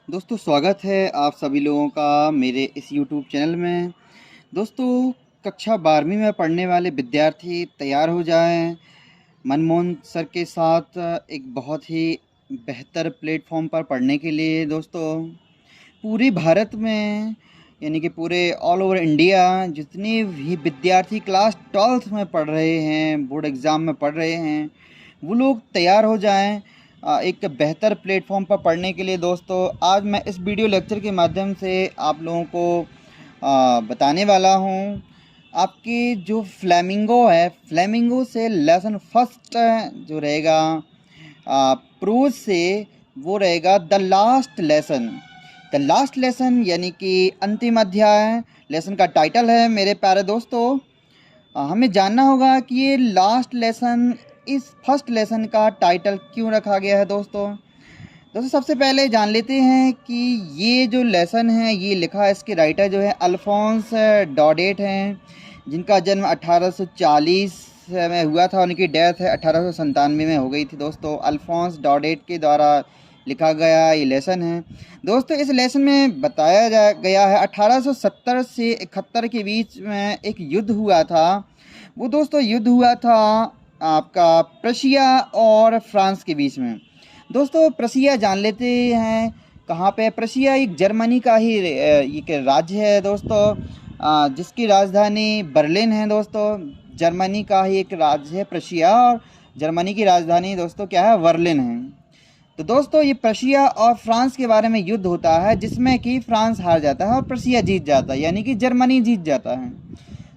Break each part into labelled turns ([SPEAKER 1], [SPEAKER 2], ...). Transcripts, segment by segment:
[SPEAKER 1] दोस्तों स्वागत है आप सभी लोगों का मेरे इस YouTube चैनल में। दोस्तों कक्षा 12वीं में पढ़ने वाले विद्यार्थी तैयार हो जाएं मनमोहन सर के साथ एक बहुत ही बेहतर प्लेटफॉर्म पर पढ़ने के लिए। दोस्तों पूरे भारत में यानी कि पूरे ऑल ओवर इंडिया जितने भी विद्यार्थी क्लास 12th में पढ़ रहे हैं, बोर्ड एग्ज़ाम में पढ़ रहे हैं, वो लोग तैयार हो जाएं एक बेहतर प्लेटफॉर्म पर पढ़ने के लिए। दोस्तों आज मैं इस वीडियो लेक्चर के माध्यम से आप लोगों को बताने वाला हूं आपकी जो फ्लेमिंगो है, फ्लेमिंगो से लेसन फर्स्ट जो रहेगा प्रोज से, वो रहेगा the last lesson. The last lesson यानी कि अंतिम अध्याय। लेसन का टाइटल है मेरे प्यारे दोस्तों। हमें जानना होगा कि ये लास्ट लेसन इस फर्स्ट लेसन का टाइटल क्यों रखा गया है। दोस्तों सबसे पहले जान लेते हैं कि ये जो लेसन है ये लिखा है, इसके राइटर जो है अल्फोंस डॉडेट हैं, जिनका जन्म 1840 में हुआ था। उनकी डेथ है 1897 में हो गई थी। दोस्तों अल्फोंस डॉडेट के द्वारा लिखा गया ये लेसन है। दोस्तों इस लेसन में बताया गया है 1870 से 71 के बीच में एक युद्ध हुआ था। वो दोस्तों युद्ध हुआ था आपका प्रशिया और फ्रांस के बीच में। दोस्तों प्रशिया जान लेते हैं कहाँ पे। प्रशिया एक जर्मनी का ही एक राज्य है दोस्तों, जिसकी राजधानी बर्लिन है। दोस्तों जर्मनी का ही एक राज्य है प्रशिया, और जर्मनी की राजधानी दोस्तों क्या है, बर्लिन है। तो दोस्तों ये प्रशिया और फ्रांस के बारे में युद्ध होता है, जिसमें कि फ्रांस हार जाता है और प्रशिया जीत जाता है, यानी कि जर्मनी जीत जाता है।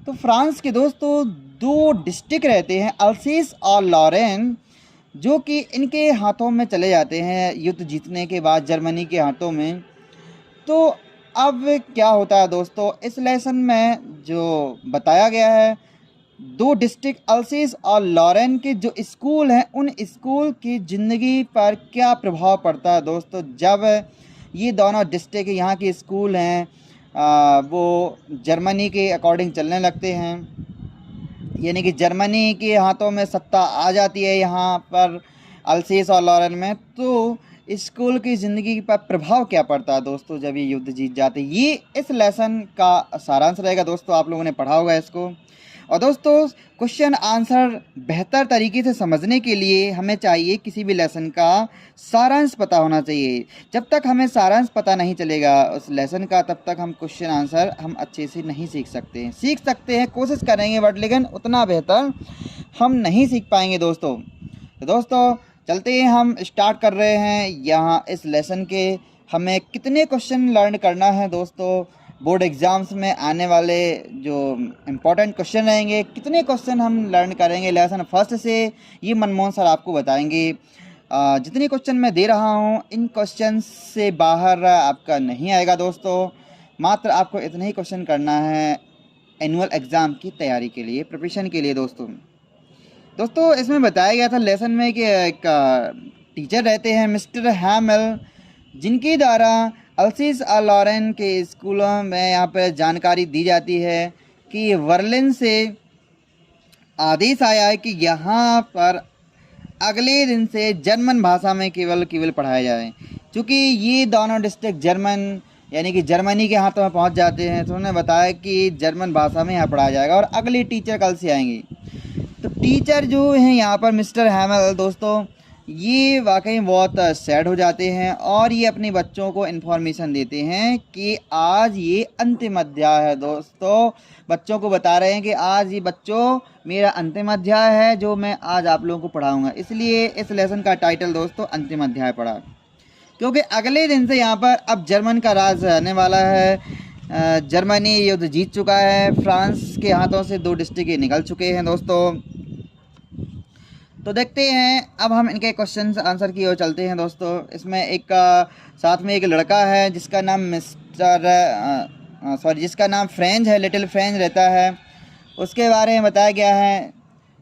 [SPEAKER 1] तो फ्रांस के दोस्तों दो डिस्ट्रिक्ट रहते हैं, अल्सेस और लॉरेन, जो कि इनके हाथों में चले जाते हैं युद्ध जीतने के बाद, जर्मनी के हाथों में। तो अब क्या होता है दोस्तों, इस लेसन में जो बताया गया है, दो डिस्ट्रिक्ट अल्सेस और लॉरेन के जो स्कूल हैं, उन स्कूल की ज़िंदगी पर क्या प्रभाव पड़ता है। दोस्तों जब ये दोनों डिस्ट्रिक्ट यहाँ के स्कूल हैं वो जर्मनी के अकॉर्डिंग चलने लगते हैं, यानी कि जर्मनी के हाथों में सत्ता आ जाती है यहाँ पर अल्सेस और लॉरेन में, तो स्कूल की ज़िंदगी पर प्रभाव क्या पड़ता है दोस्तों जब ये युद्ध जीत जाते हैं। ये इस लेसन का सारांश रहेगा। दोस्तों आप लोगों ने पढ़ा होगा इसको। और दोस्तों क्वेश्चन आंसर बेहतर तरीके से समझने के लिए हमें चाहिए किसी भी लेसन का सारांश पता होना चाहिए। जब तक हमें सारांश पता नहीं चलेगा उस लेसन का, तब तक हम क्वेश्चन आंसर हम अच्छे से नहीं सीख सकते हैं। सीख सकते हैं, कोशिश करेंगे, बट लेकिन उतना बेहतर हम नहीं सीख पाएंगे दोस्तों। तो दोस्तों चलते हैं, हम स्टार्ट कर रहे हैं यहाँ इस लेसन के। हमें कितने क्वेश्चन लर्न करना है दोस्तों, बोर्ड एग्ज़ाम्स में आने वाले जो इम्पोर्टेंट क्वेश्चन रहेंगे, कितने क्वेश्चन हम लर्न करेंगे लेसन फर्स्ट से, ये मनमोहन सर आपको बताएंगे। जितने क्वेश्चन मैं दे रहा हूँ इन क्वेश्चन से बाहर आपका नहीं आएगा दोस्तों। मात्र आपको इतना ही क्वेश्चन करना है एनुअल एग्ज़ाम की तैयारी के लिए, प्रिपरेशन के लिए। दोस्तों इसमें बताया गया था लेसन में कि एक टीचर रहते हैं मिस्टर हैमल, जिनके द्वारा अल्सेस और लॉरेन के स्कूलों में यहाँ पर जानकारी दी जाती है कि बर्लिन से आदेश आया है कि यहाँ पर अगले दिन से जर्मन भाषा में केवल पढ़ाया जाए। क्योंकि ये दोनों डिस्ट्रिक्ट जर्मन यानी कि जर्मनी के हाथों में पहुँच जाते हैं, तो उन्होंने बताया कि जर्मन भाषा में यहाँ पढ़ाया जाएगा और अगले टीचर कल से आएंगे। तो टीचर जो हैं यहाँ पर मिस्टर हैमल दोस्तों, ये वाकई बहुत सैड हो जाते हैं और ये अपने बच्चों को इन्फॉर्मेशन देते हैं कि आज ये अंतिम अध्याय है। दोस्तों बच्चों को बता रहे हैं कि आज ये बच्चों मेरा अंतिम अध्याय है जो मैं आज आप लोगों को पढ़ाऊंगा। इसलिए इस लेसन का टाइटल दोस्तों अंतिम अध्याय पढ़ा, क्योंकि अगले दिन से यहाँ पर अब जर्मन का राज रहने वाला है। जर्मनी युद्ध जीत चुका है, फ्रांस के हाथों से दो डिस्ट्रिक्ट निकल चुके हैं दोस्तों। तो देखते हैं अब हम इनके क्वेश्चन आंसर की ओर चलते हैं दोस्तों। इसमें एक साथ में एक लड़का है जिसका नाम जिसका नाम फ्रेंच है, लिटिल फ्रेंच रहता है। उसके बारे में बताया गया है,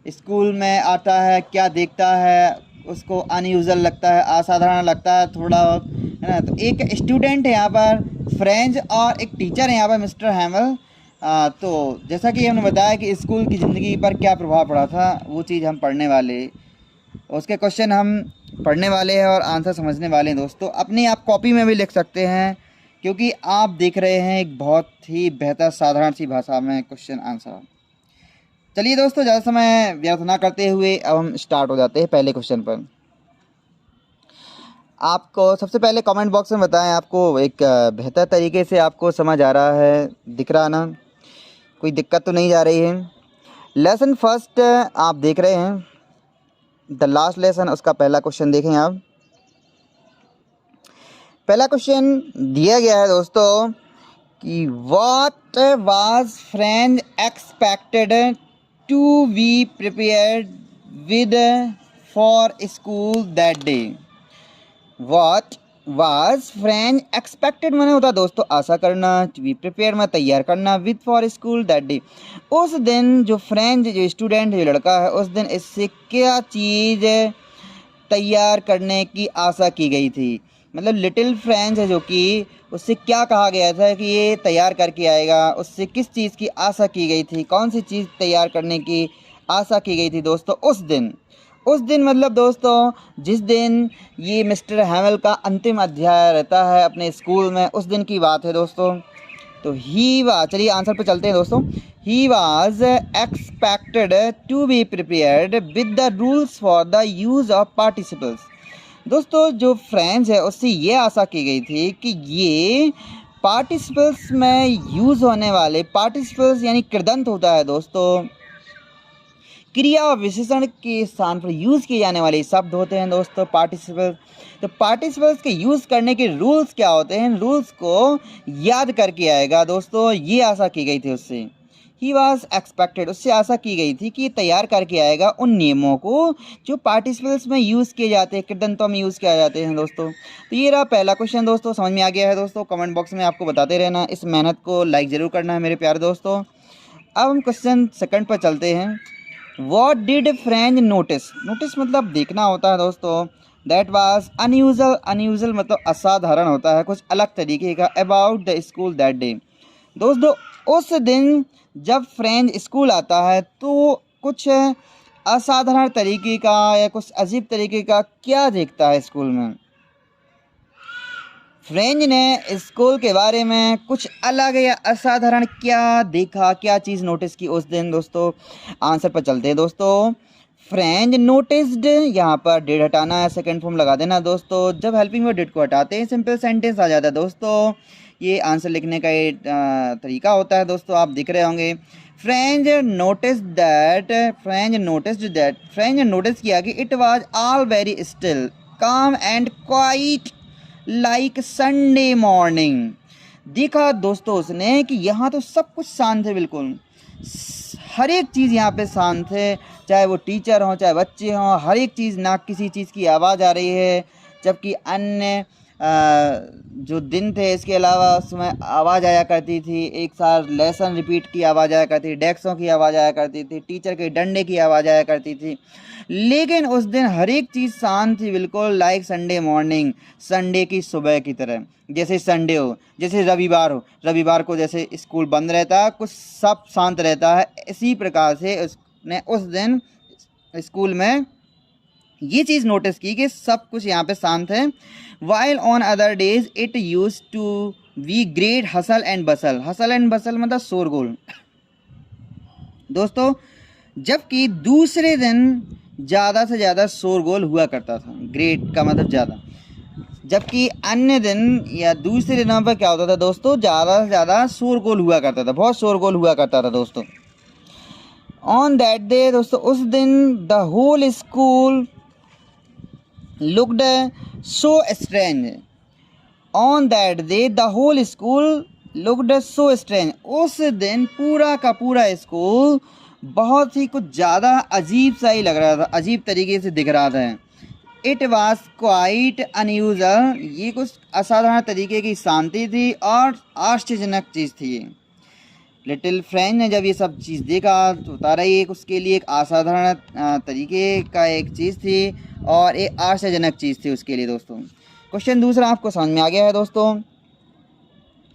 [SPEAKER 1] स्कूल में आता है, क्या देखता है, उसको अनयूजुअल लगता है, असाधारण लगता है थोड़ा, है ना। तो एक स्टूडेंट है यहाँ पर फ्रेंच और एक टीचर है यहाँ पर मिस्टर हैमल। तो जैसा कि हमने बताया कि स्कूल की ज़िंदगी पर क्या प्रभाव पड़ा था, वो चीज़ हम पढ़ने वाले। उसके क्वेश्चन हम पढ़ने वाले हैं और आंसर समझने वाले हैं दोस्तों। अपनी आप कॉपी में भी लिख सकते हैं, क्योंकि आप देख रहे हैं एक बहुत ही बेहतर साधारण सी भाषा में क्वेश्चन आंसर। चलिए दोस्तों, ज़्यादा समय व्यर्थ ना करते हुए अब हम स्टार्ट हो जाते हैं पहले क्वेश्चन पर। आपको सबसे पहले कमेंट बॉक्स में बताएं, आपको एक बेहतर तरीके से आपको समझ आ रहा है, दिख रहा ना, कोई दिक्कत तो नहीं जा रही है। लेसन फर्स्ट आप देख रहे हैं, द लास्ट लेसन, उसका पहला क्वेश्चन देखें आप। पहला क्वेश्चन दिया गया है दोस्तों कि what was French expected to be prepared with for school that day. What was French expected मैंने होता दोस्तों आशा करना, टू बी प्रिपेयर में तैयार करना, with for school that day उस दिन जो फ्रेंच जो स्टूडेंट जो लड़का है उस दिन इससे क्या चीज़ तैयार करने की आशा की गई थी। मतलब लिटिल फ्रेंच है जो कि उससे क्या कहा गया था कि ये तैयार करके आएगा, उससे किस चीज़ की आशा की गई थी, कौन सी चीज़ तैयार करने की आशा की गई थी दोस्तों उस दिन मतलब दोस्तों जिस दिन ये मिस्टर हैमल का अंतिम अध्याय रहता है अपने स्कूल में, उस दिन की बात है दोस्तों। तो चलिए आंसर पे चलते हैं दोस्तों। He was expected to be prepared with the rules for the use of participles. दोस्तों जो फ्रेंच है उससे ये आशा की गई थी कि ये पार्टिसिपल्स में यूज़ होने वाले, पार्टिसिपल्स यानी कृदंत होता है दोस्तों, क्रिया और विशेषण के स्थान पर यूज़ किए जाने वाले शब्द होते हैं दोस्तों पार्टिसिपल्स। तो पार्टिसिपल्स के यूज़ करने के रूल्स क्या होते हैं, रूल्स को याद करके आएगा दोस्तों, ये आशा की गई थी उससे। ही वॉज एक्सपेक्टेड, उससे आशा की गई थी कि तैयार करके आएगा उन नियमों को जो पार्टिसिपल्स में यूज़ किए जाते हैं, कृदंतों में यूज़ किए जाते हैं दोस्तों। तो ये रहा पहला क्वेश्चन दोस्तों, समझ में आ गया है दोस्तों। कमेंट बॉक्स में आपको बताते रहना, इस मेहनत को लाइक ज़रूर करना है मेरे प्यारे दोस्तों। अब हम क्वेश्चन सेकंड पर चलते हैं। What did फ्रेंच नोटिस मतलब देखना होता है दोस्तों। दैट वाज अनयूजल मतलब असाधारण होता है, कुछ अलग तरीके का। About the school that day, दोस्तों उस दिन जब फ्रेंच स्कूल आता है तो कुछ असाधारण तरीके का या कुछ अजीब तरीके का क्या देखता है स्कूल में। फ्रेंच ने स्कूल के बारे में कुछ अलग या असाधारण क्या देखा, क्या चीज़ नोटिस की उस दिन दोस्तों। आंसर पर चलते हैं दोस्तों। फ्रेंच नोटिस्ड, यहाँ पर डिड हटाना है, सेकंड फॉर्म लगा देना दोस्तों। जब हेल्पिंग वर्ड डिड को हटाते हैं सिंपल सेंटेंस आ जाता है दोस्तों। ये आंसर लिखने का एक तरीका होता है दोस्तों, आप दिख रहे होंगे। फ्रेंच नोटिस किया कि it was all very still, calm and quite like Sunday morning. देखा दोस्तों उसने कि यहाँ तो सब कुछ शांत है, बिल्कुल हर एक चीज़ यहाँ पे शांत है, चाहे वो टीचर हों चाहे बच्चे हों, हर एक चीज़, ना किसी चीज़ की आवाज़ आ रही है। जबकि अन्य जो दिन थे इसके अलावा उसमें आवाज़ आया करती थी, एक साथ लेसन रिपीट की आवाज़ आया करती थी, डेस्कों की आवाज़ आया करती थी, टीचर के डंडे की आवाज़ आया करती थी। लेकिन उस दिन हर एक चीज़ शांत थी, बिल्कुल लाइक संडे मॉर्निंग, संडे की सुबह की तरह। जैसे संडे हो, जैसे रविवार हो, रविवार को जैसे स्कूल बंद रहता है, कुछ सब शांत रहता है, इसी प्रकार से उसने उस दिन स्कूल में ये चीज़ नोटिस की कि सब कुछ यहाँ पे शांत है। While on other days it used to be great hustle and bustle. Hustle and bustle मतलब शोरगुल दोस्तों, जबकि दूसरे दिन ज़्यादा से ज़्यादा शोरगुल हुआ करता था। ग्रेट का मतलब ज़्यादा, जबकि अन्य दिन या दूसरे दिनों पर क्या होता था दोस्तों, ज़्यादा से ज़्यादा शोरगुल हुआ करता था, बहुत शोरगुल हुआ करता था दोस्तों। ऑन दैट डे दोस्तों उस दिन the whole school looked so strange. On that day the whole school looked so strange, उस दिन पूरा का पूरा स्कूल बहुत ही कुछ ज़्यादा अजीब सा ही लग रहा था, अजीब तरीके से दिख रहा था। इट वॉज क्वाइट अनयूजल, ये कुछ असाधारण तरीके की शांति थी और आश्चर्यजनक चीज़ थी। लिटिल फ्रेंच ने जब ये सब चीज़ देखा तो बता रही है उसके लिए एक असाधारण तरीके का एक चीज़ थी और एक आश्चर्यजनक चीज़ थी उसके लिए दोस्तों। क्वेश्चन दूसरा आपको समझ में आ गया है दोस्तों,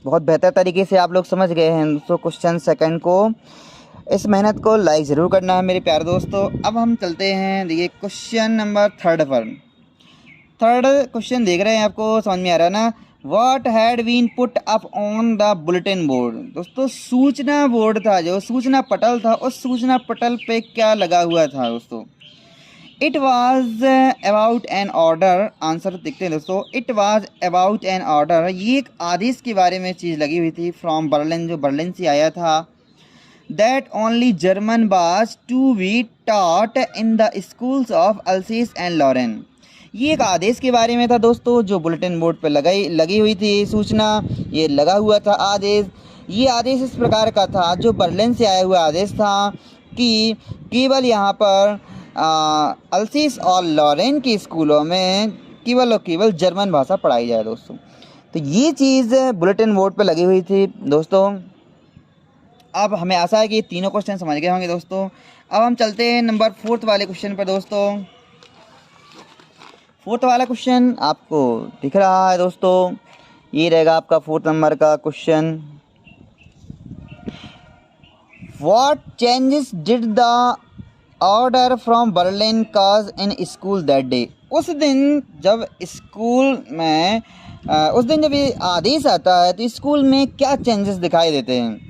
[SPEAKER 1] बहुत बेहतर तरीके से आप लोग समझ गए हैं दोस्तों। क्वेश्चन सेकंड को, इस मेहनत को लाइक ज़रूर करना है मेरे प्यारे दोस्तों। अब हम चलते हैं देखिए क्वेश्चन नंबर थर्ड पर। थर्ड क्वेश्चन देख रहे हैं, आपको समझ में आ रहा है ना। What had been put up on the bulletin board? दोस्तों सूचना बोर्ड था, जो सूचना पटल था, उस सूचना पटल पे क्या लगा हुआ था दोस्तों? It was about an order. Answer देखते हैं दोस्तों। It was about an order, ये एक आदेश के बारे में चीज़ लगी हुई थी, फ्रॉम बर्लिन, जो बर्लिन से आया था। That only German was to be taught in the schools of Alsace and Lorraine. ये एक आदेश के बारे में था दोस्तों, जो बुलेटिन बोर्ड पर लगी हुई थी सूचना, ये लगा हुआ था आदेश। ये आदेश इस प्रकार का था, जो बर्लिन से आया हुआ आदेश था कि केवल यहाँ पर अल्सेस और लॉरेन के स्कूलों में केवल और केवल जर्मन भाषा पढ़ाई जाए दोस्तों। तो ये चीज़ बुलेटिन बोर्ड पे लगी हुई थी दोस्तों। अब हमें आशा है कि तीनों क्वेश्चन समझ गए होंगे दोस्तों। अब हम चलते हैं नंबर 4 वाले क्वेश्चन पर दोस्तों। 4 वाला क्वेश्चन आपको दिख रहा है दोस्तों, ये रहेगा आपका 4 नंबर का question. What changes did the order from Berlin cause in school that day? उस दिन जब स्कूल में उस दिन जब ये आदेश आता है तो स्कूल में क्या चेंजेस दिखाई देते हैं?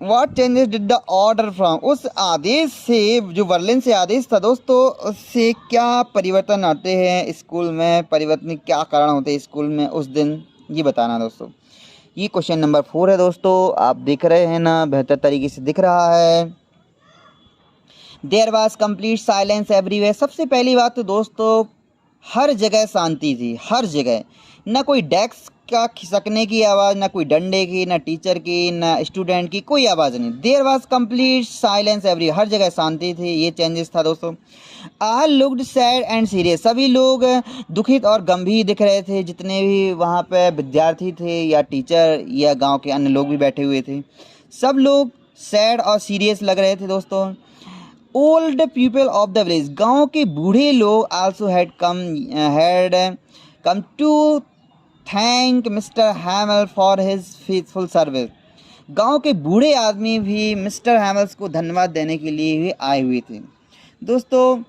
[SPEAKER 1] What changes did the order from, उस आदेश से, जो बर्लिन से आदेश था दोस्तों, उससे क्या परिवर्तन आते हैं स्कूल में, परिवर्तन क्या कारण होते हैं स्कूल में उस दिन, ये बताना दोस्तों। ये क्वेश्चन नंबर 4 है दोस्तों। आप देख रहे हैं ना, बेहतर तरीके से दिख रहा है। There was complete silence everywhere. सबसे पहली बात तो दोस्तों, हर जगह शांति थी, हर जगह। ना कोई डेस्क का खिसकने की आवाज़, ना कोई डंडे की, ना टीचर की, ना स्टूडेंट की, कोई आवाज़ नहीं। There was complete silence everywhere, हर जगह शांति थी। ये चेंजेस था दोस्तों। All looked sad and serious, सभी लोग दुखित और गंभीर दिख रहे थे, जितने भी वहाँ पे विद्यार्थी थे या टीचर या गांव के अन्य लोग भी बैठे हुए थे, सब लोग सैड और सीरियस लग रहे थे दोस्तों। Old people of the village, गांव के बूढ़े लोग also had come to thank mister Hamel for his faithful service. गांव के बूढ़े आदमी भी मिस्टर हैमल्स को धन्यवाद देने के लिए भी आए हुए थे दोस्तों।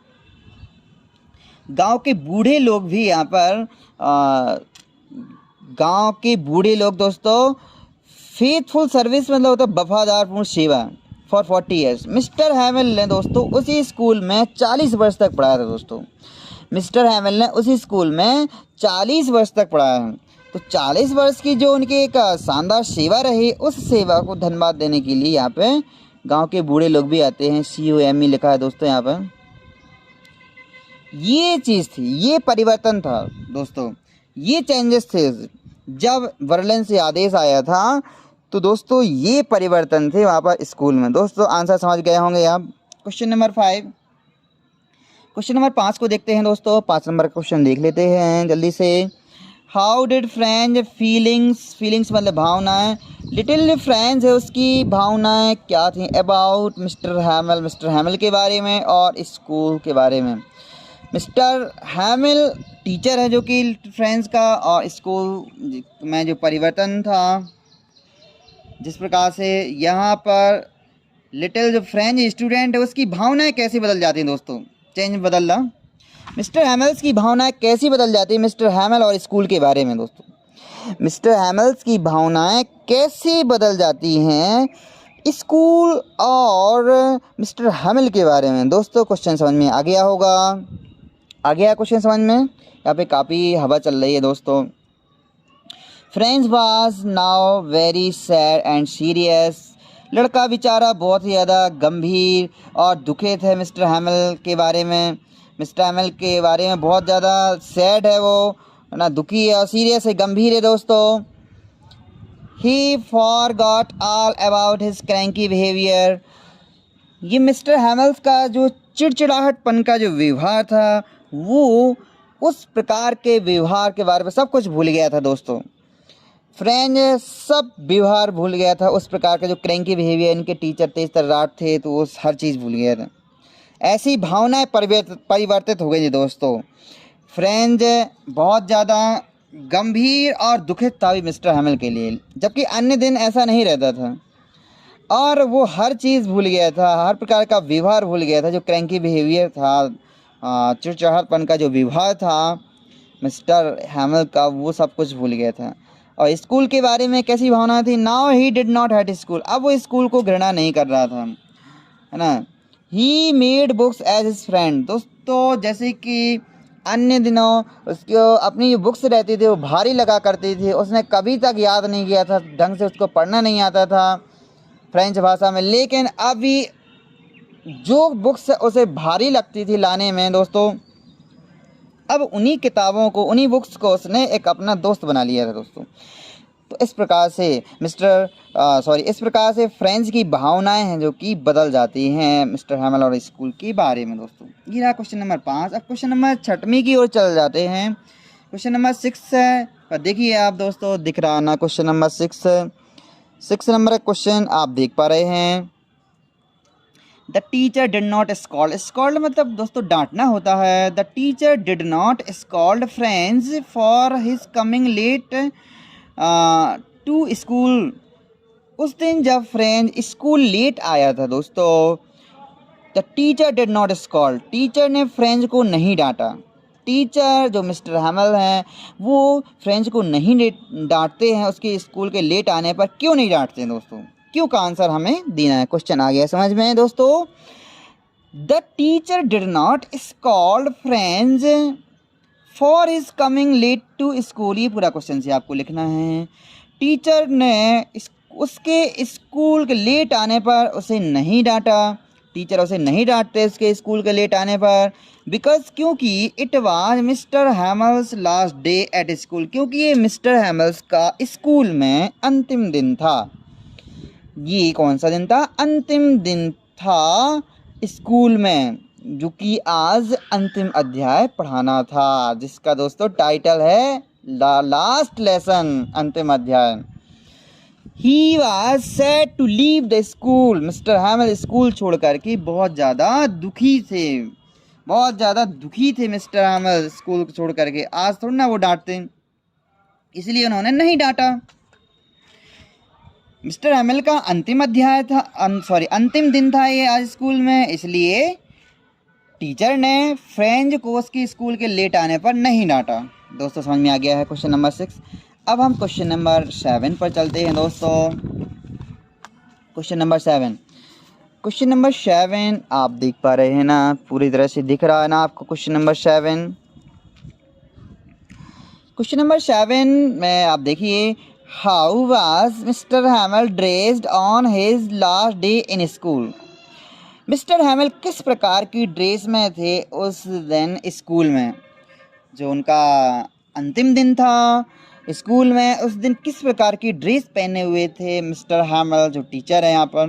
[SPEAKER 1] गांव के बूढ़े लोग भी यहाँ पर गांव के बूढ़े लोग दोस्तों, फेथफुल सर्विस मतलब होता है वफादारपूर्ण सेवा, फॉर 40 ईयर्स। मिस्टर हैमल ने दोस्तों उसी स्कूल में 40 वर्ष तक पढ़ाया था दोस्तों। मिस्टर हैमल ने उसी स्कूल में 40 वर्ष तक पढ़ाया है। तो 40 वर्ष की जो उनकी एक शानदार सेवा रही, उस सेवा को धन्यवाद देने के लिए यहाँ पे गांव के बूढ़े लोग भी आते हैं। COME लिखा है दोस्तों यहाँ पर। ये चीज़ थी, ये परिवर्तन था दोस्तों, ये चेंजेस थे। जब बर्लिन से आदेश आया था तो दोस्तों ये परिवर्तन थे वहाँ पर स्कूल में। दोस्तों आंसर समझ गए होंगे आप। क्वेश्चन नंबर 5, क्वेश्चन नंबर 5 को देखते हैं दोस्तों। 5 नंबर का क्वेश्चन देख लेते हैं जल्दी से। हाउ डिड फ्रेंच फीलिंग्स मतलब भावनाएं, लिटिल फ्रेंच है उसकी भावनाएं क्या थी अबाउट मिस्टर हैमल, मिस्टर हैमल के बारे में और स्कूल के बारे में। मिस्टर हैमल टीचर है जो कि फ्रेंच का, और स्कूल में जो परिवर्तन था, जिस प्रकार से यहाँ पर लिटिल जो फ्रेंच स्टूडेंट है उसकी भावनाएं कैसे बदल जाती हैं दोस्तों, चेंज बदलना। मिस्टर हैमल्स की भावनाएं कैसी बदल जाती है मिस्टर हैमल और स्कूल के बारे में दोस्तों। मिस्टर हैमल्स की भावनाएं कैसे बदल जाती हैं स्कूल और मिस्टर हैमल के बारे में दोस्तों। क्वेश्चन समझ में आ गया होगा, आ गया क्वेश्चन समझ में। यहाँ पे काफ़ी हवा चल रही है दोस्तों। French was now very sad and serious, लड़का बेचारा बहुत ही ज़्यादा गंभीर और दुखित है मिस्टर हैमल के बारे में। मिस्टर हैमल के बारे में बहुत ज़्यादा सैड है, वो ना दुखी है और सीरियस है, गंभीर है दोस्तों। ही forgot all about his cranky behaviour, ये मिस्टर हैमल्स का जो चिड़चिड़ाहटपन का जो व्यवहार था, वो उस प्रकार के व्यवहार के बारे में सब कुछ भूल गया था दोस्तों। फ्रेंच सब व्यवहार भूल गया था, उस प्रकार का जो क्रैंकी बिहेवियर, इनके टीचर तेज तर्राट थे तो वो हर चीज़ भूल गया था। ऐसी भावनाएं परिवर्तित हो गई थी दोस्तों। फ्रेंच बहुत ज़्यादा गंभीर और दुखित था भी मिस्टर हैमल के लिए, जबकि अन्य दिन ऐसा नहीं रहता था। और वो हर चीज़ भूल गया था, हर प्रकार का व्यवहार भूल गया था, जो क्रैंकी बिहेवियर था चिड़चिड़ापन का जो विवाह था मिस्टर हैमल का, वो सब कुछ भूल गया था। और स्कूल के बारे में कैसी भावना थी, now he did not hate school, अब वो स्कूल को घृणा नहीं कर रहा था, है ना। He made books as his friend, दोस्तों जैसे कि अन्य दिनों उसको अपनी जो बुक्स रहती थी वो भारी लगा करती थी, उसने कभी तक याद नहीं किया था, ढंग से उसको पढ़ना नहीं आता था फ्रेंच भाषा में, लेकिन अभी जो बुक्स उसे भारी लगती थी लाने में दोस्तों, अब उन्हीं किताबों को, उन्हीं बुक्स को उसने एक अपना दोस्त बना लिया था दोस्तों। तो इस प्रकार से इस प्रकार से फ्रेंड्स की भावनाएं हैं जो कि बदल जाती हैं मिस्टर हैमल और स्कूल के बारे में दोस्तों। ये रहा क्वेश्चन नंबर 5। अब क्वेश्चन नंबर 6वीं की ओर चल जाते हैं। क्वेश्चन नंबर 6 है, पर देखिए आप दोस्तों, दिख रहा ना क्वेश्चन नंबर 6 नंबर क्वेश्चन आप देख पा रहे हैं। The teacher did not scold, scold मतलब दोस्तों डांटना होता है। The teacher did not scold Franz for his coming late to school, उस दिन जब फ्रेंड स्कूल लेट आया था दोस्तों, the teacher did not scold, teacher ने फ्रेंड्स को नहीं डांटा। टीचर जो मिस्टर हैमल हैं वो फ्रेंड्स को नहीं डांटते हैं उसके स्कूल के लेट आने पर। क्यों नहीं डांटते हैं दोस्तों, क्यों का आंसर हमें देना है। क्वेश्चन आ गया समझ में दोस्तों। The teacher did not scold Franz for his coming late to school, ये पूरा क्वेश्चन से आपको लिखना है। टीचर ने उसके स्कूल के लेट आने पर उसे नहीं डांटा, टीचर उसे नहीं डांटते उसके स्कूल के लेट आने पर, बिकॉज क्योंकि it was mister Hummels last day at school, क्योंकि ये मिस्टर हैमल्स का स्कूल में अंतिम दिन था। ये कौन सा दिन था, अंतिम दिन था स्कूल में, जो कि आज अंतिम अध्याय पढ़ाना था, जिसका दोस्तों टाइटल है लास्ट लेसन, अंतिम अध्याय। He was sad to leave the school, mister हैमल school छोड़कर के बहुत ज़्यादा दुखी थे मिस्टर हैमल स्कूल छोड़ करके। आज थोड़ा ना वो डांटते, इसलिए उन्होंने नहीं डांटा। मिस्टर हैमल का अंतिम अध्याय था, अंतिम दिन था ये आज स्कूल में, इसलिए टीचर ने फ्रेंड्स को उसके स्कूल के लेट आने पर नहीं डांटा। दोस्तों समझ में आ गया है क्वेश्चन नंबर 6। अब हम क्वेश्चन नंबर 7 पर चलते हैं दोस्तों। क्वेश्चन नंबर 7 आप देख पा रहे हैं ना, पूरी तरह से दिख रहा है ना आपको क्वेश्चन नंबर 7। क्वेश्चन नंबर 7 में आप देखिए, how was mister हैमल dressed on his last day in school, mister हैमल किस प्रकार की ड्रेस में थे उस दिन स्कूल में, जो उनका अंतिम दिन था स्कूल में, उस दिन किस प्रकार की ड्रेस पहने हुए थे मिस्टर हैमल जो टीचर है यहाँ पर,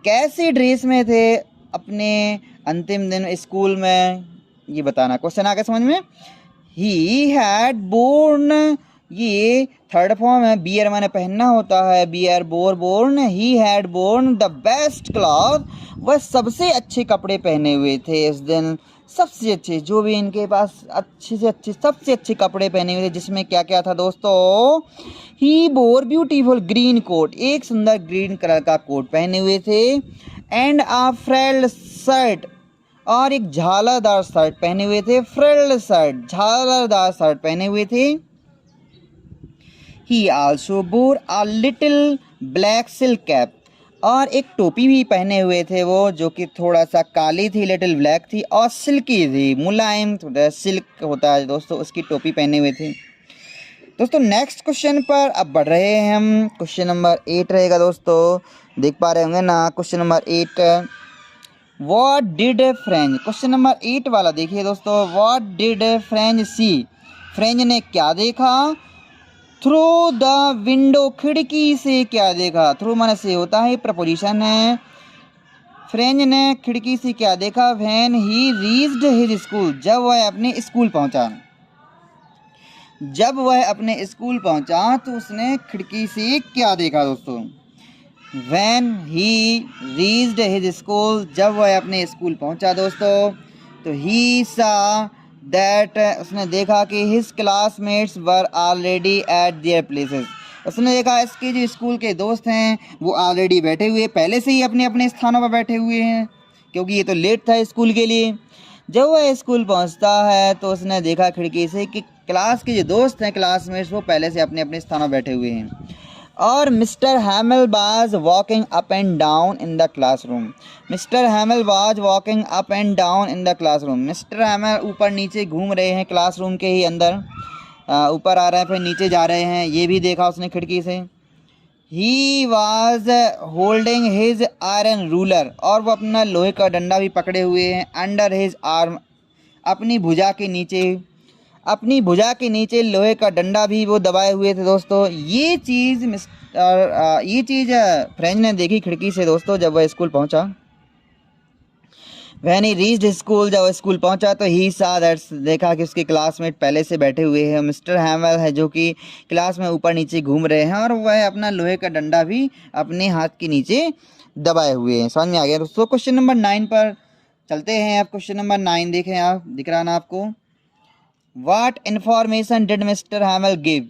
[SPEAKER 1] कैसी ड्रेस में थे अपने अंतिम दिन स्कूल में, ये बताना। क्वेश्चन आ गया समझ में। ही हैड बोर्न, ये थर्ड फॉर्म है, बियर मैंने पहनना होता है, wear worn. He had worn the best cloth, वह सबसे अच्छे कपड़े पहने हुए थे इस दिन, सबसे अच्छे, जो भी इनके पास अच्छे से अच्छे सबसे अच्छे कपड़े पहने हुए थे, जिसमें क्या क्या था दोस्तों। ही बोर ब्यूटीफुल ग्रीन कोट, एक सुंदर ग्रीन कलर का कोट पहने हुए थे, एंड अ फ्रिल्ड शर्ट, और एक झालरदार शर्ट पहने हुए थे, फ्रिल्ड शर्ट, झालरदार शर्ट पहने हुए थे। ही also bore a little black silk cap, और एक टोपी भी पहने हुए थे वो, जो कि थोड़ा सा काली थी, लिटिल ब्लैक थी और सिल्की थी, मुलायम, थोड़ा सिल्क होता है दोस्तों, उसकी टोपी पहने हुए थे। दोस्तों नेक्स्ट क्वेश्चन पर अब बढ़ रहे हैं हम। क्वेश्चन नंबर 8 रहेगा दोस्तों, देख पा रहे होंगे ना question number 8। What did Franz, question number 8 वाला देखिए दोस्तों। What did Franz see, Franz ने क्या देखा, थ्रू द विंडो, खिड़की से क्या देखा, थ्रू माने से होता है, प्रपोजिशन है। फ्रेंच ने खिड़की से क्या देखा, when he reached his school, जब वह अपने स्कूल पहुंचा, जब वह अपने स्कूल पहुंचा तो उसने खिड़की से क्या देखा दोस्तों। When he reached his school, जब वह अपने स्कूल पहुंचा दोस्तों, तो ही सा दैट, उसने देखा कि his classmates were already eight there places, उसने देखा इसके जो स्कूल के दोस्त हैं वो ऑलरेडी बैठे हुए, पहले से ही अपने अपने स्थानों पर बैठे हुए हैं, क्योंकि ये तो लेट था स्कूल के लिए। जब वह स्कूल पहुंचता है तो उसने देखा खिड़की से कि क्लास के जो दोस्त हैं, क्लासमेट्स, वो पहले से अपने अपने स्थानों बैठे हुए हैं और Mr Hamel was walking up and down in the classroom. Mr Hamel was walking up and down in the classroom. Mr Hamel ऊपर नीचे घूम रहे हैं क्लासरूम के ही अंदर, ऊपर आ रहे हैं फिर नीचे जा रहे हैं, ये भी देखा उसने खिड़की से। He was holding his iron ruler, और वो अपना लोहे का डंडा भी पकड़े हुए हैं, अंडर हिज आर्म, अपनी भुजा के नीचे, अपनी भुजा के नीचे लोहे का डंडा भी वो दबाए हुए थे दोस्तों। ये चीज़ फ्रेंच ने देखी खिड़की से दोस्तों जब वह स्कूल पहुंचा। वैन ही रीच्ड स्कूल, जब स्कूल पहुंचा तो ही सा दैट्स, देखा कि उसके क्लासमेट पहले से बैठे हुए हैं। मिस्टर हैमिल है जो कि क्लास में ऊपर नीचे घूम रहे हैं और वह अपना लोहे का डंडा भी अपने हाथ के नीचे दबाए हुए हैं। समझ में आ गया दोस्तों। क्वेश्चन नंबर 9 पर चलते हैं। आप क्वेश्चन नंबर 9 देखें, आप दिख रहा ना आपको। What information did Mr Hamel give,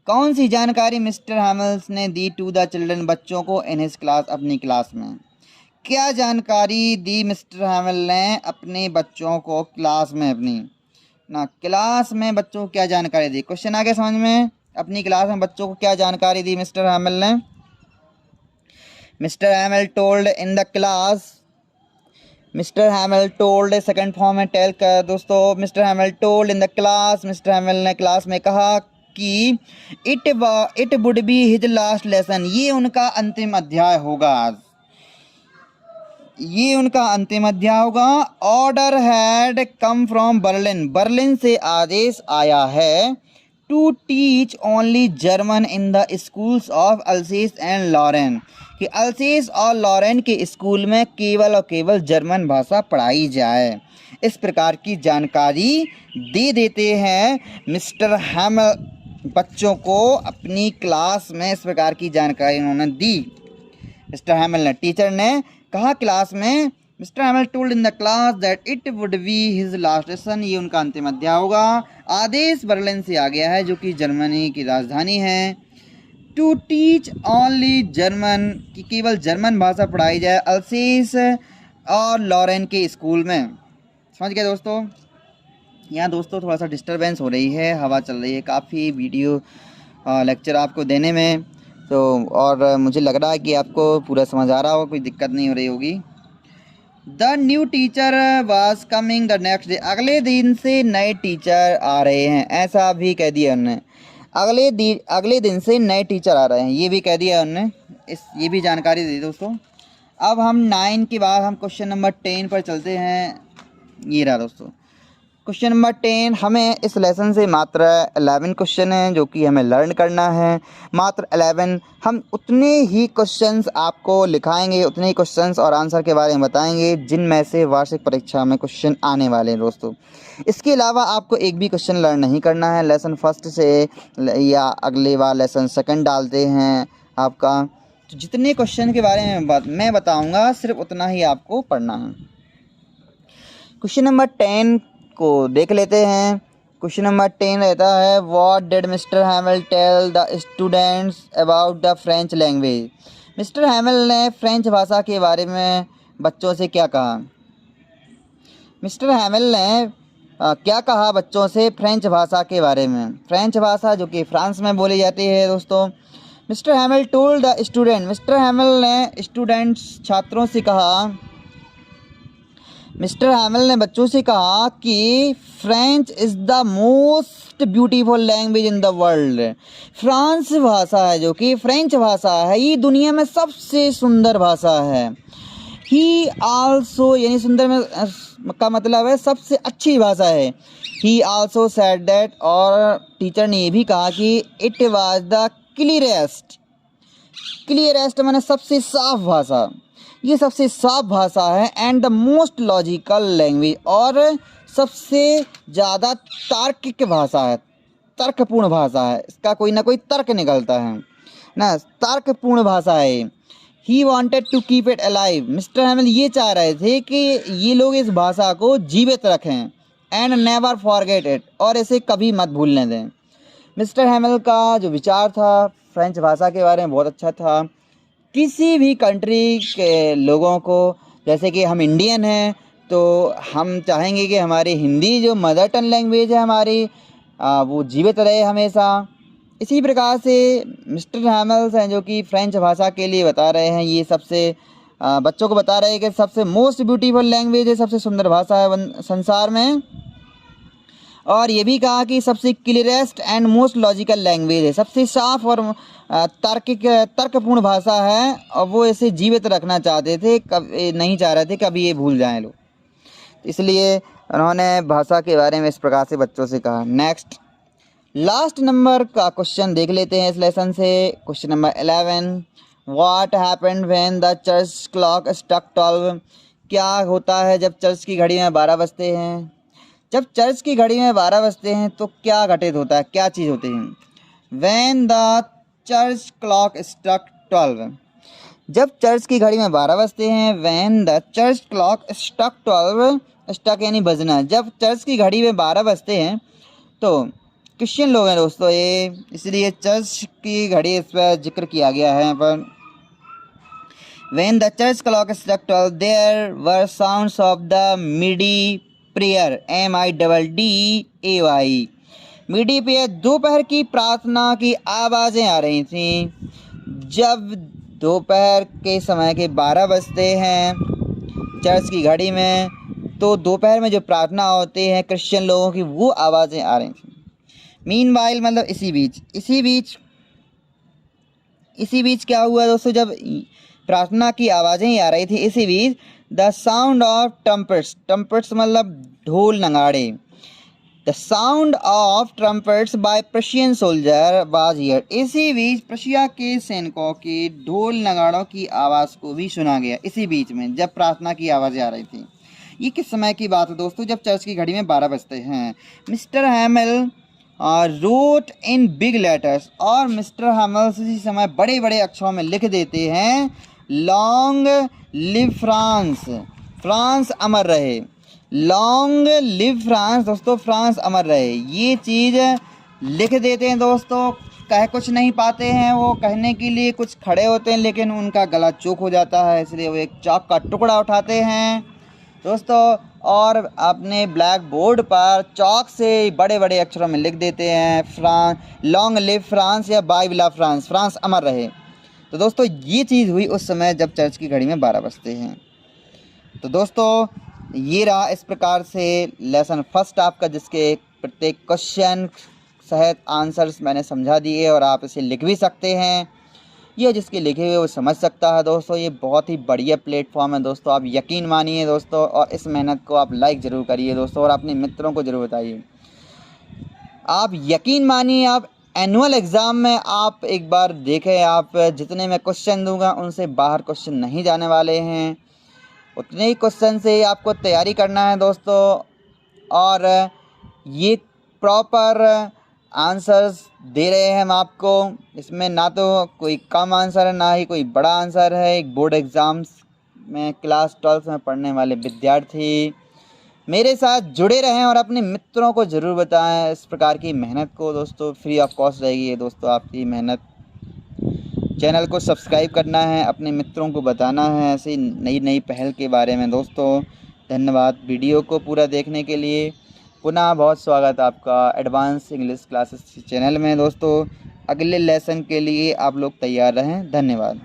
[SPEAKER 1] कौन सी जानकारी मिस्टर हैमिल्स ने दी टू द चिल्ड्रन, बच्चों को, इन हिज क्लास, अपनी क्लास में। क्या जानकारी दी मिस्टर हैमिल ने अपने बच्चों को क्लास में, अपनी ना क्लास में बच्चों को क्या जानकारी दी। क्वेश्चन आ गया समझ में। अपनी क्लास में बच्चों को क्या जानकारी दी मिस्टर हैमिल ने। Mr Hamel told in the class, Mr Hamel told second form में टेल कर दोस्तों। Mr Hamel told in the class, Mr Hamel ने क्लास में कहा कि it would be his last lesson, ये उनका अंतिम अध्याय होगा आज, ये उनका अंतिम अध्याय होगा। Order had come from Berlin, Berlin से आदेश आया है, to teach only German in the schools of Alsace and Lorraine, कि अल्सेस और लॉरेन के स्कूल में केवल और केवल जर्मन भाषा पढ़ाई जाए। इस प्रकार की जानकारी दे देते हैं मिस्टर हैमिल बच्चों को अपनी क्लास में। इस प्रकार की जानकारी उन्होंने दी मिस्टर हैमिल ने। टीचर ने कहा क्लास में, mister Hamel told in the class that it would be his last lesson, ये उनका अंतिम अध्याय होगा। आदेश बर्लिन से आ गया है जो कि जर्मनी की राजधानी है। टू टीच ओनली जर्मन, कि केवल जर्मन भाषा पढ़ाई जाए अल्सेस और लॉरेन के स्कूल में। समझ गए दोस्तों। यहाँ दोस्तों थोड़ा सा डिस्टरबेंस हो रही है, हवा चल रही है काफ़ी वीडियो लेक्चर आपको देने में, तो और मुझे लग रहा है कि आपको पूरा समझ आ रहा होगा, कोई दिक्कत नहीं हो रही होगी। The new teacher was coming the next day, अगले दिन से नए टीचर आ रहे हैं, ऐसा भी कह दिया उन्होंने। अगले दिन से नए टीचर आ रहे हैं, ये भी कह दिया उन्होंने, ये भी जानकारी दी दोस्तों। अब हम 9 के बाद हम क्वेश्चन नंबर 10 पर चलते हैं। ये रहा दोस्तों क्वेश्चन नंबर 10। हमें इस लेसन से मात्र 11 क्वेश्चन हैं जो कि हमें लर्न करना है, मात्र 11। हम उतने ही क्वेश्चंस आपको लिखाएंगे, उतने ही क्वेश्चंस और आंसर के बारे में बताएंगे जिनमें से वार्षिक परीक्षा में क्वेश्चन आने वाले हैं दोस्तों। इसके अलावा आपको एक भी क्वेश्चन लर्न नहीं करना है लेसन फर्स्ट से, या अगले बार लेसन सेकंड डालते हैं आपका, तो जितने क्वेश्चन के बारे में मैं बताऊँगा सिर्फ उतना ही आपको पढ़ना है। क्वेश्चन नंबर 10 को देख लेते हैं। क्वेश्चन नंबर 10 रहता है, what did Mr Hamel tell the students about the French language, Mr Hamel ने फ्रेंच भाषा के बारे में बच्चों से क्या कहा। मिस्टर हैमिल ने क्या कहा बच्चों से फ्रेंच भाषा के बारे में। फ्रेंच भाषा जो कि फ्रांस में बोली जाती है दोस्तों। Mr Hamel told the student, Mr Hamel ने स्टूडेंट्स, छात्रों से कहा, मिस्टर हैमिल ने बच्चों से कहा कि French is the most beautiful language in the world, France भाषा है जो कि फ्रेंच भाषा है, ये दुनिया में सबसे सुंदर भाषा है। ही आल्सो, यानी सुंदर में का मतलब है सबसे अच्छी भाषा है। ही आल्सो सेड दैट, और टीचर ने ये भी कहा कि it was the clearest, clearest माने सबसे साफ भाषा, ये सबसे साफ भाषा है। And the most logical language, और सबसे ज़्यादा तार्किक भाषा है, तर्कपूर्ण भाषा है, इसका कोई ना कोई तर्क निकलता है ना, तर्कपूर्ण भाषा है। He wanted to keep it alive, Mr Hamel ये चाह रहे थे कि ये लोग इस भाषा को जीवित रखें। एंड नेवर फॉरगेट इट, और इसे कभी मत भूलने दें। मिस्टर हैमिल का जो विचार था फ्रेंच भाषा के बारे में बहुत अच्छा था। किसी भी कंट्री के लोगों को, जैसे कि हम इंडियन हैं, तो हम चाहेंगे कि हमारी हिंदी जो मदर टंग लैंग्वेज है हमारी वो जीवित रहे हमेशा। इसी प्रकार से मिस्टर हैमल्स हैं जो कि फ्रेंच भाषा के लिए बता रहे हैं, ये सबसे बच्चों को बता रहे हैं कि सबसे मोस्ट ब्यूटीफुल लैंग्वेज है, सबसे सुंदर भाषा है संसार में। और ये भी कहा कि सबसे clearest and most logical language है, सबसे साफ और तर्कपूर्ण भाषा है। और वो इसे जीवित रखना चाहते थे, नहीं चाह रहे थे कभी ये भूल जाएं लोग, इसलिए उन्होंने भाषा के बारे में इस प्रकार से बच्चों से कहा। नेक्स्ट लास्ट नंबर का क्वेश्चन देख लेते हैं इस लेसन से। Question number 11, what happened when the church clock struck 12? क्या होता है जब चर्च की घड़ी में 12 बजते हैं? जब चर्च की घड़ी में 12 बजते हैं तो क्या घटित होता है, क्या चीज़ होती है? When the church clock struck 12, जब चर्च की घड़ी में 12 बजते हैं। When the church clock struck 12, struck यानी बजना। जब चर्च की घड़ी में 12 बजते हैं तो क्रिश्चियन लोग हैं दोस्तों ये, इसलिए चर्च की घड़ी इस पर जिक्र किया गया है यहाँ पर। When the church clock struck 12, there were sounds of the midday prayer, MIDDAY, MIDI prayer, दोपहर की प्रार्थना की आवाज़ें आ रही थीं। जब दोपहर के समय के 12 बजते हैं चर्च की घड़ी में, तो दोपहर में जो प्रार्थना होती है क्रिश्चियन लोगों की, वो आवाज़ें आ रही थीं। मीनवाइल मतलब इसी बीच क्या हुआ दोस्तों, जब प्रार्थना की आवाज़ें ही आ रही थी, इसी बीच द साउंड ऑफ ट्रम्पेट्स मतलब ढोल नगाड़े, the sound of trumpets by Prussian soldier was heard. इसी बीच प्रशिया के सैनिकों की ढोल नगाड़ों की आवाज़ को भी सुना गया, इसी बीच में जब प्रार्थना की आवाज़ें आ रही थी। ये किस समय की बात है दोस्तों? जब चर्च की घड़ी में 12 बजते हैं। Mister हैमल wrote in big letters, और मिस्टर हैमल इसी समय बड़े बड़े अक्षरों में लिख देते हैं, लॉन्ग लिव फ्रांस, फ्रांस अमर रहे। लॉन्ग लिव फ्रांस दोस्तों, फ्रांस अमर रहे, ये चीज़ लिख देते हैं दोस्तों। कह कुछ नहीं पाते हैं, वो कहने के लिए कुछ खड़े होते हैं लेकिन उनका गला चौक हो जाता है, इसलिए वो एक चाक का टुकड़ा उठाते हैं दोस्तों और अपने ब्लैक बोर्ड पर चौक से बड़े बड़े अक्षरों में लिख देते हैं, फ्रांस, लॉन्ग लिव फ्रांस या बाय विला फ्रांस, फ्रांस अमर रहे। तो दोस्तों ये चीज़ हुई उस समय जब चर्च की घड़ी में 12 बजते हैं। तो दोस्तों ये रहा इस प्रकार से लेसन फर्स्ट आपका, जिसके प्रत्येक क्वेश्चन सहित आंसर्स मैंने समझा दिए और आप इसे लिख भी सकते हैं। ये जिसके लिखे हुए वो समझ सकता है दोस्तों। ये बहुत ही बढ़िया प्लेटफॉर्म है दोस्तों, आप यकीन मानिए दोस्तों, और इस मेहनत को आप लाइक ज़रूर करिए दोस्तों और अपने मित्रों को ज़रूर बताइए। आप यकीन मानिए, आप एनुअल एग्ज़ाम में आप एक बार देखें, आप जितने मैं क्वेश्चन दूंगा उनसे बाहर क्वेश्चन नहीं जाने वाले हैं, उतने ही क्वेश्चन से आपको तैयारी करना है दोस्तों। और ये प्रॉपर आंसर्स दे रहे हैं हम आपको, इसमें ना तो कोई कम आंसर है ना ही कोई बड़ा आंसर है। एक बोर्ड एग्ज़ाम्स में क्लास 12 में पढ़ने वाले विद्यार्थी मेरे साथ जुड़े रहें और अपने मित्रों को ज़रूर बताएं इस प्रकार की मेहनत को दोस्तों। फ्री ऑफ कॉस्ट रहेगी ये दोस्तों आपकी मेहनत। चैनल को सब्सक्राइब करना है, अपने मित्रों को बताना है ऐसी नई नई पहल के बारे में दोस्तों। धन्यवाद वीडियो को पूरा देखने के लिए। पुनः बहुत स्वागत आपका एडवांस इंग्लिश क्लासेस चैनल में दोस्तों। अगले लेसन के लिए आप लोग तैयार रहें। धन्यवाद।